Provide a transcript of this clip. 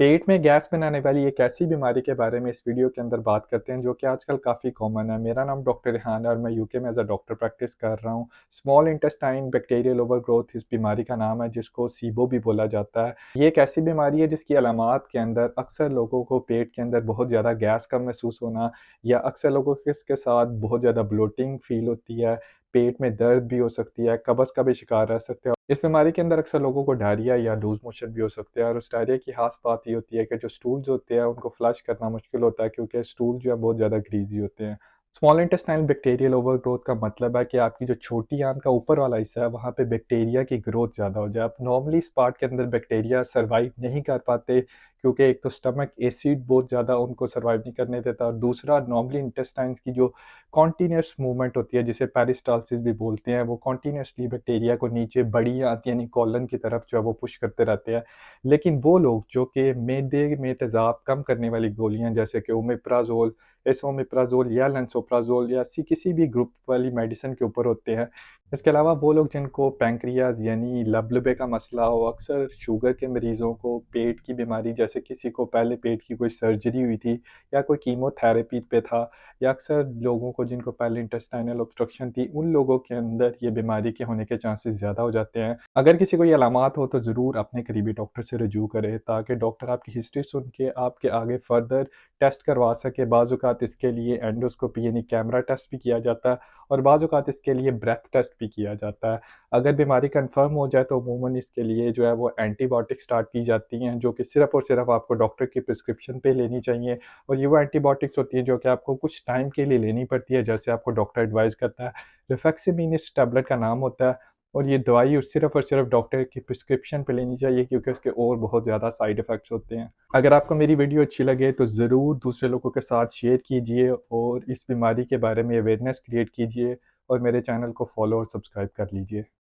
पेट में गैस बनाने वाली एक ऐसी बीमारी के बारे में इस वीडियो के अंदर बात करते हैं जो कि आजकल काफ़ी कॉमन है। मेरा नाम डॉक्टर रेहान है और मैं यूके में एज़ अ डॉक्टर प्रैक्टिस कर रहा हूँ। स्मॉल इंटेस्टाइन बैक्टीरियल ओवरग्रोथ इस बीमारी का नाम है, जिसको सीबो भी बोला जाता है। ये एक ऐसी बीमारी है जिसकी अलामात के अंदर अक्सर लोगों को पेट के अंदर बहुत ज़्यादा गैस का महसूस होना, या अक्सर लोगों को इसके साथ बहुत ज़्यादा ब्लोटिंग फ़ील होती है, पेट में दर्द भी हो सकती है, कब्ज़ का भी शिकार रह सकते हैं। इस बीमारी के अंदर अक्सर लोगों को डायरिया या लूज़ मोशन भी हो सकते हैं, और उस डायरिया की ख़ास बात ये होती है कि जो स्टूल्स होते हैं उनको फ्लश करना मुश्किल होता है, क्योंकि स्टूल जो है बहुत ज़्यादा ग्रीज़ी होते हैं। स्मॉल इंटेस्टाइनल बैक्टीरियल ओवरग्रोथ का मतलब है कि आपकी जो छोटी आंत का ऊपर वाला हिस्सा है वहाँ पे बैक्टीरिया की ग्रोथ ज़्यादा हो जाए। अब नॉर्मली इस पार्ट के अंदर बैक्टीरिया सर्वाइव नहीं कर पाते, क्योंकि एक तो स्टमक एसिड बहुत ज़्यादा उनको सर्वाइव नहीं करने देता, और दूसरा नॉर्मली इंटेस्टाइन्स की जो कॉन्टिन्यूअस मूवमेंट होती है, जिसे पेरिस्टाल्सिस भी बोलते हैं, वो कॉन्टिन्यूअसली बैक्टीरिया को नीचे बड़ी आंत यानी कोलन की तरफ जो है वो पुश करते रहते हैं। लेकिन वो लोग जो कि मैदे में तेज़ाब कम करने वाली गोलियाँ जैसे कि ओमेप्राज़ोल, एसोमेप्राज़ोल या लांसोप्राज़ोल या ऐसी किसी भी ग्रुप वाली मेडिसिन के ऊपर होते हैं। इसके अलावा वो लोग जिनको पैंक्रियाज़ यानी लबलबे का मसला हो, अक्सर शुगर के मरीज़ों को, पेट की बीमारी जैसे किसी को पहले पेट की कोई सर्जरी हुई थी या कोई कीमोथेरेपी पे था, या अक्सर लोगों को जिनको पहले इंटेस्टाइनल ऑब्स्ट्रक्शन थी, उन लोगों के अंदर ये बीमारी के होने के चांसेस ज़्यादा हो जाते हैं। अगर किसी को ये अलामात हो तो ज़रूर अपने करीबी डॉक्टर से रजू करें, ताकि डॉक्टर आपकी हिस्ट्री सुन के आपके आगे फर्दर टेस्ट करवा सके। बाज़ औक़ात इसके लिए एंडोस्कोपी यानी कैमरा टेस्ट भी किया जाता है, और बाज़ औक़ात इसके लिए ब्रेथ टेस्ट भी किया जाता है। अगर बीमारी कन्फर्म हो जाए तो अमूमन इसके लिए जो है वो एंटीबायोटिक स्टार्ट की जाती हैं, जो कि सिर्फ़ और सिर्फ़ आपको डॉक्टर की प्रिस्क्रिप्शन पे लेनी चाहिए। और ये वो एंटीबायोटिक्स होती हैं जो कि आपको कुछ टाइम के लिए लेनी पड़ती है, जैसे आपको डॉक्टर एडवाइस करता है। रिफैक्सिमिन इस टैबलेट का नाम होता है, और ये दवाई और सिर्फ डॉक्टर की प्रिस्क्रिप्शन पे लेनी चाहिए, क्योंकि उसके और बहुत ज़्यादा साइड इफ़ेक्ट्स होते हैं। अगर आपको मेरी वीडियो अच्छी लगे तो ज़रूर दूसरे लोगों के साथ शेयर कीजिए, और इस बीमारी के बारे में अवेयरनेस क्रिएट कीजिए, और मेरे चैनल को फॉलो और सब्सक्राइब कर लीजिए।